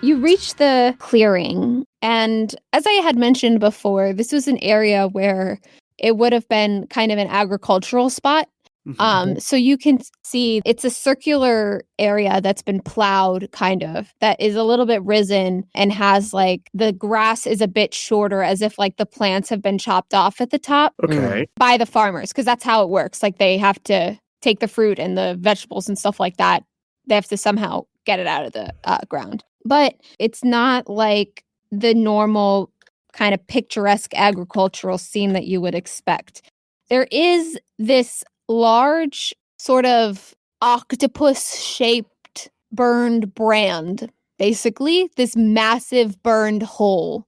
You reach the clearing, and as I had mentioned before, this was an area where it would have been kind of an agricultural spot. So you can see it's a circular area that's been plowed, kind of, that is a little bit risen and has like the grass is a bit shorter, as if like the plants have been chopped off at the top Okay. by the farmers, because that's how it works. Like they have to take the fruit and the vegetables and stuff like that. They have to somehow get it out of the ground. But it's not like the normal kind of picturesque agricultural scene that you would expect. There is this large sort of octopus-shaped burned brand, basically, this massive burned hole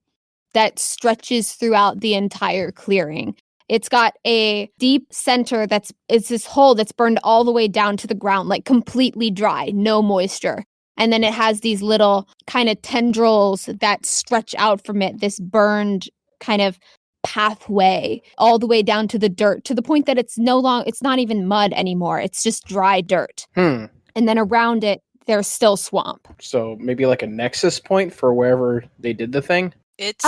that stretches throughout the entire clearing. It's got a deep center it's this hole that's burned all the way down to the ground, like completely dry, no moisture. And then it has these little kind of tendrils that stretch out from it, this burned kind of pathway all the way down to the dirt, to the point that it's not even mud anymore. It's just dry dirt. And then around it, there's still swamp. So maybe like a nexus point for wherever they did the thing? It's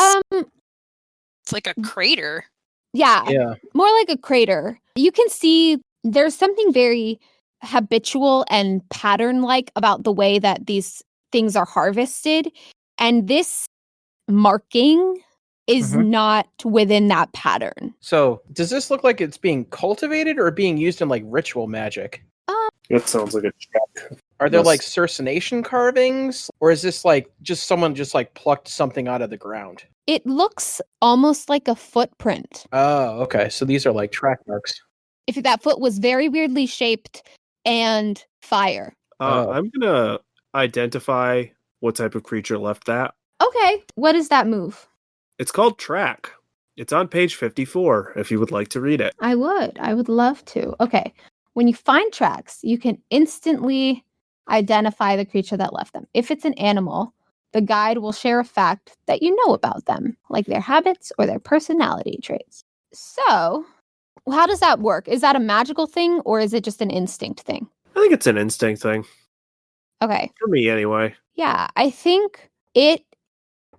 like a crater. Yeah. More like a crater. You can see there's something very habitual and pattern-like about the way that these things are harvested. And this marking is not within that pattern. So does this look like it's being cultivated or being used in like ritual magic? That sounds like a check. Are there like cercination carvings? Or is this like just someone just like plucked something out of the ground? It looks almost like a footprint. Oh, okay. So these are like track marks. If that foot was very weirdly shaped and fire. I'm gonna identify what type of creature left that. Okay. What is that move? It's called Track. It's on page 54, if you would like to read it. I would love to. Okay. When you find tracks, you can instantly identify the creature that left them. If it's an animal, the guide will share a fact that you know about them, like their habits or their personality traits. So, how does that work? Is that a magical thing or is it just an instinct thing? I think it's an instinct thing. Okay. For me, anyway. Yeah, I think it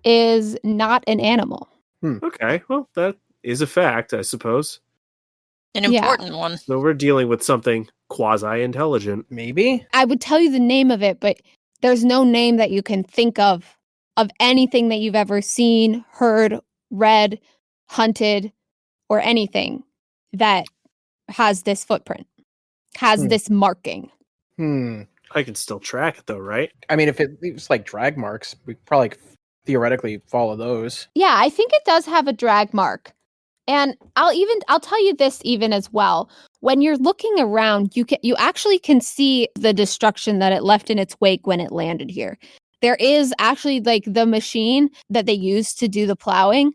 is not an animal. Okay, well, that is a fact, I suppose. An important one. So we're dealing with something quasi-intelligent. Maybe? I would tell you the name of it, but there's no name that you can think of anything that you've ever seen, heard, read, hunted, or anything that has this footprint, has this marking. I can still track it though, right? I mean, if it leaves like drag marks, we could probably theoretically follow those. Yeah, I think it does have a drag mark. And I'll tell you this even as well. When you're looking around, you actually can see the destruction that it left in its wake when it landed here. There is actually like the machine that they use to do the plowing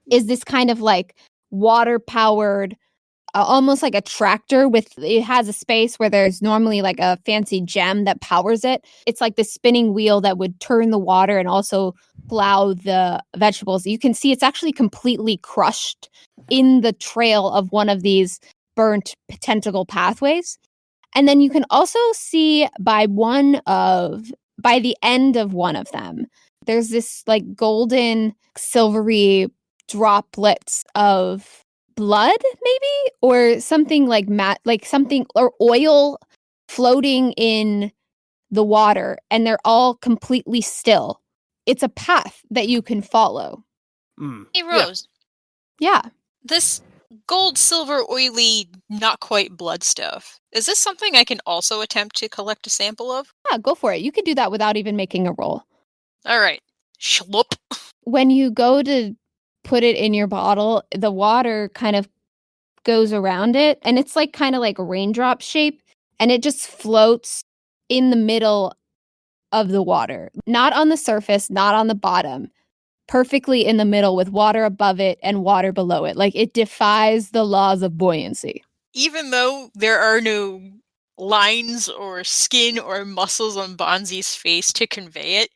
is this kind of like water powered, almost like a tractor it has a space where there's normally like a fancy gem that powers it. It's like the spinning wheel that would turn the water and also plow the vegetables. You can see it's actually completely crushed in the trail of one of these burnt tentacle pathways. And then you can also see by the end of one of them, there's this like golden silvery droplets of blood, maybe, or something like something, or oil floating in the water, and they're all completely still. It's a path that you can follow. Hey, Rose. Yeah. This gold, silver, oily, not quite blood stuff. Is this something I can also attempt to collect a sample of? Yeah, go for it. You can do that without even making a roll. All right. Schlup. When you go to put it in your bottle, the water kind of goes around it, and it's like kind of like a raindrop shape, and it just floats in the middle of the water. Not on the surface, not on the bottom. Perfectly in the middle with water above it and water below it. Like it defies the laws of buoyancy. Even though there are no lines or skin or muscles on Bonzi's face to convey it,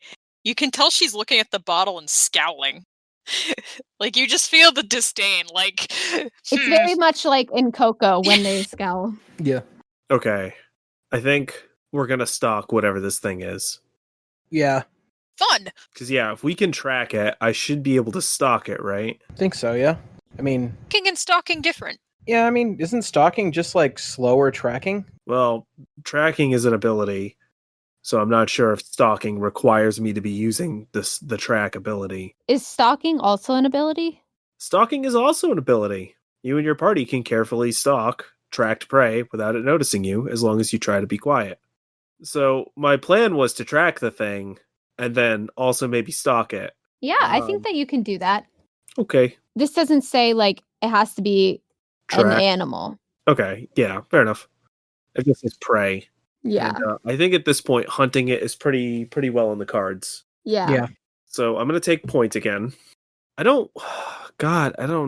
you can tell she's looking at the bottle and scowling. Like you just feel the disdain. Like it's very much like in Coco when they scowl. Yeah. Okay. I think we're gonna stalk whatever this thing is. Yeah. fun. Because, yeah, if we can track it, I should be able to stalk it, right? I think so, yeah. I mean, King and stalking different. yeah, I mean, isn't stalking just like slower tracking? Well, tracking is an ability, so I'm not sure if stalking requires me to be using the track ability. Is stalking also an ability? Stalking is also an ability. You and your party can carefully stalk tracked prey without it noticing you, as long as you try to be quiet. So my plan was to track the thing, and then also maybe stalk it. Yeah, I think that you can do that. Okay. This doesn't say like it has to be an Track. animal. Okay, yeah, fair enough. I guess it's prey. Yeah. And, I think at this point, hunting it is pretty well in the cards. Yeah. So I'm going to take point again. I don't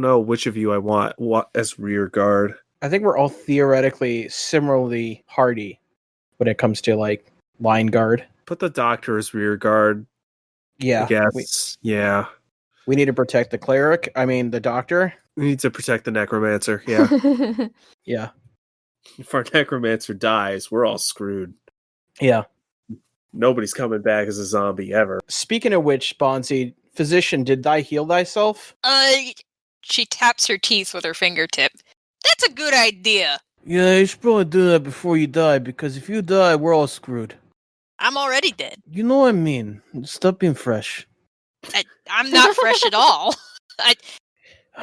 know which of you I want what as rear guard. I think we're all theoretically similarly hardy when it comes to like line guard. Put the doctor as rear guard, Yeah. I guess. Yeah. We need to protect the cleric. I mean, the doctor. We need to protect the necromancer. Yeah. Yeah. If our necromancer dies, we're all screwed. Yeah. Nobody's coming back as a zombie ever. Speaking of which, Bonzi, physician, did thou heal thyself? She taps her teeth with her fingertip. That's a good idea. Yeah, you should probably do that before you die, because if you die, we're all screwed. I'm already dead. You know what I mean. Stop being fresh. I'm not fresh at all.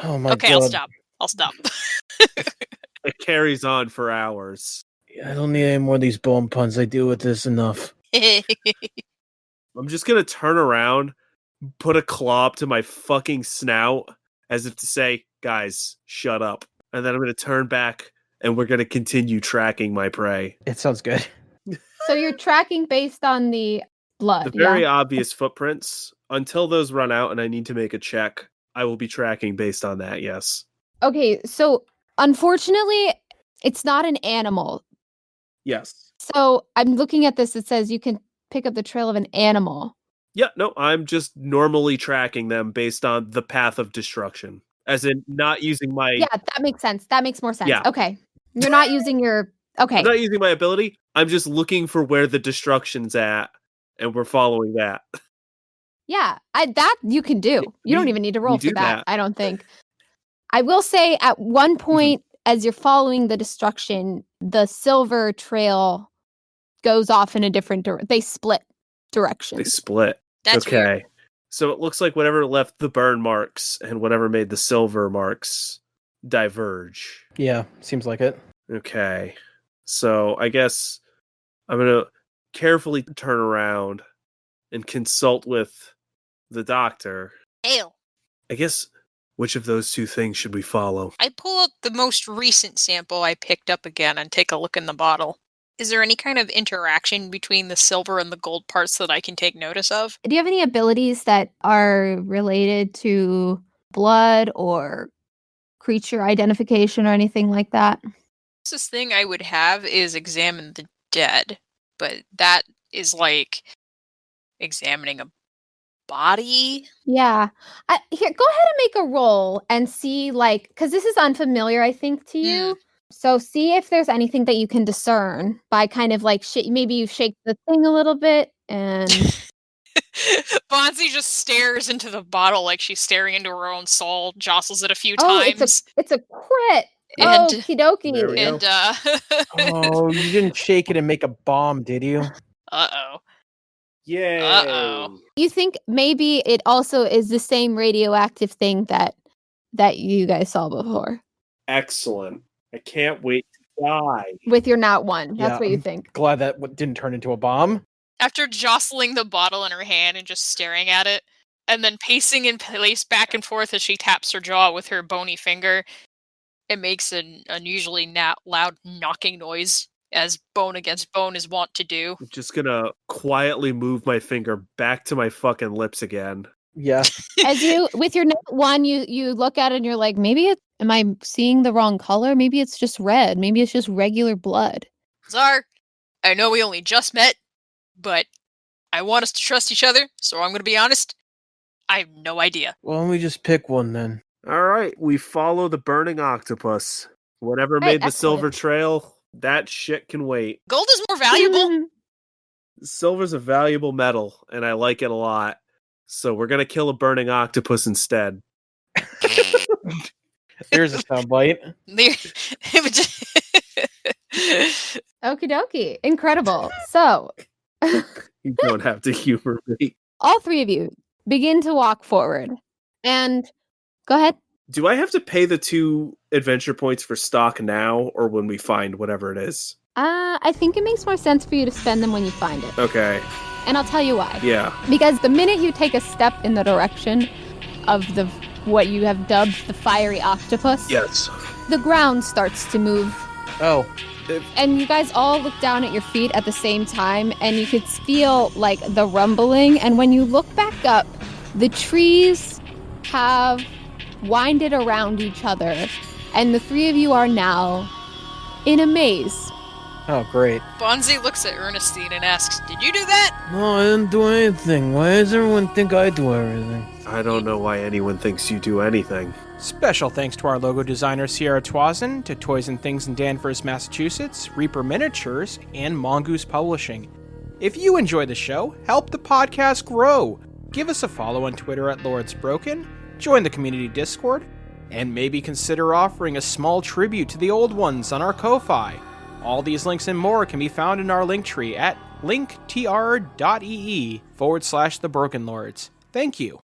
Oh my Okay, god. I'll stop. It carries on for hours. I don't need any more of these bone puns. I deal with this enough. I'm just going to turn around, put a claw up to my fucking snout, as if to say, guys, shut up. And then I'm going to turn back, and we're going to continue tracking my prey. It sounds good. So you're tracking based on the blood. The very yeah? obvious footprints, until those run out and I need to make a check, I will be tracking based on that, yes. Okay, so unfortunately, it's not an animal. Yes. So I'm looking at this. It says you can pick up the trail of an animal. Yeah, no, I'm just normally tracking them based on the path of destruction. As in, not using my... Yeah, that makes sense. That makes more sense. Yeah. Okay. You're not using your... Okay. I'm not using my ability. I'm just looking for where the destruction's at, and we're following that. Yeah, that you can do. You don't even need to roll for do that, that. I don't think. I will say at one point, as you're following the destruction, the silver trail goes off in a different direction. They split directions. They split. That's okay. weird. So it looks like whatever left the burn marks and whatever made the silver marks diverge. Yeah, seems like it. Okay. So I guess I'm going to carefully turn around and consult with the doctor. Ale. I guess which of those two things should we follow? I pull up the most recent sample I picked up again and take a look in the bottle. Is there any kind of interaction between the silver and the gold parts that I can take notice of? Do you have any abilities that are related to blood or creature identification or anything like that? This thing I would have is examine the dead, but that is like examining a body. Yeah. Here, go ahead and make a roll and see, like, because this is unfamiliar, I think, to you. So see if there's anything that you can discern by kind of like, maybe you shake the thing a little bit and... Bonzi just stares into the bottle like she's staring into her own soul, jostles it a few Oh, times. it's a crit. And- Okie dokie. There we go. And, Oh, you didn't shake it and make a bomb, did you? uh-oh. Yay! Uh-oh. You think maybe it also is the same radioactive thing that you guys saw before Excellent. I can't wait to die. with your not one. That's Yeah, what you I'm think. Glad that didn't turn into a bomb. After jostling the bottle in her hand and just staring at it, and then pacing in place back and forth as she taps her jaw with her bony finger, it makes an unusually loud knocking noise, as bone against bone is wont to do. I'm just gonna quietly move my finger back to my fucking lips again. Yeah. As you with your not one, you look at it and you're like, maybe am I seeing the wrong color? Maybe it's just red. Maybe it's just regular blood. Czar, I know we only just met, but I want us to trust each other, so I'm going to be honest. I have no idea. Well, let me just pick one then. All right, we follow the burning octopus. Whatever Right, made the excellent. silver trail, that shit can wait. Gold is more valuable. Silver's a valuable metal, and I like it a lot. So we're gonna kill a burning octopus instead. There's a soundbite. Okie dokie. Incredible. So, You don't have to humor me. all three of you begin to walk forward. And go ahead. Do I have to pay the 2 adventure points for stock now, or when we find whatever it is? I think it makes more sense for you to spend them when you find it. Okay. And I'll tell you why. Yeah. Because the minute you take a step in the direction of what you have dubbed the fiery octopus, Yes. the ground starts to move. Oh, And you guys all look down at your feet at the same time, and you could feel like the rumbling. And when you look back up, the trees have winded around each other, and the 3 of you are now in a maze. oh, great. Bonzi looks at Ernestine and asks, "Did you do that?" No, I didn't do anything. Why does everyone think I do everything? I don't know why anyone thinks you do anything. Special thanks to our logo designer Sierra Twazin, to Toys and Things in Danvers, Massachusetts, Reaper Miniatures, and Mongoose Publishing. If you enjoy the show, help the podcast grow. Give us a follow on Twitter at LordsBroken, join the community Discord, and maybe consider offering a small tribute to the old ones on our Ko-Fi. All these links and more can be found in our link tree at linktr.ee/thebrokenlords. Thank you.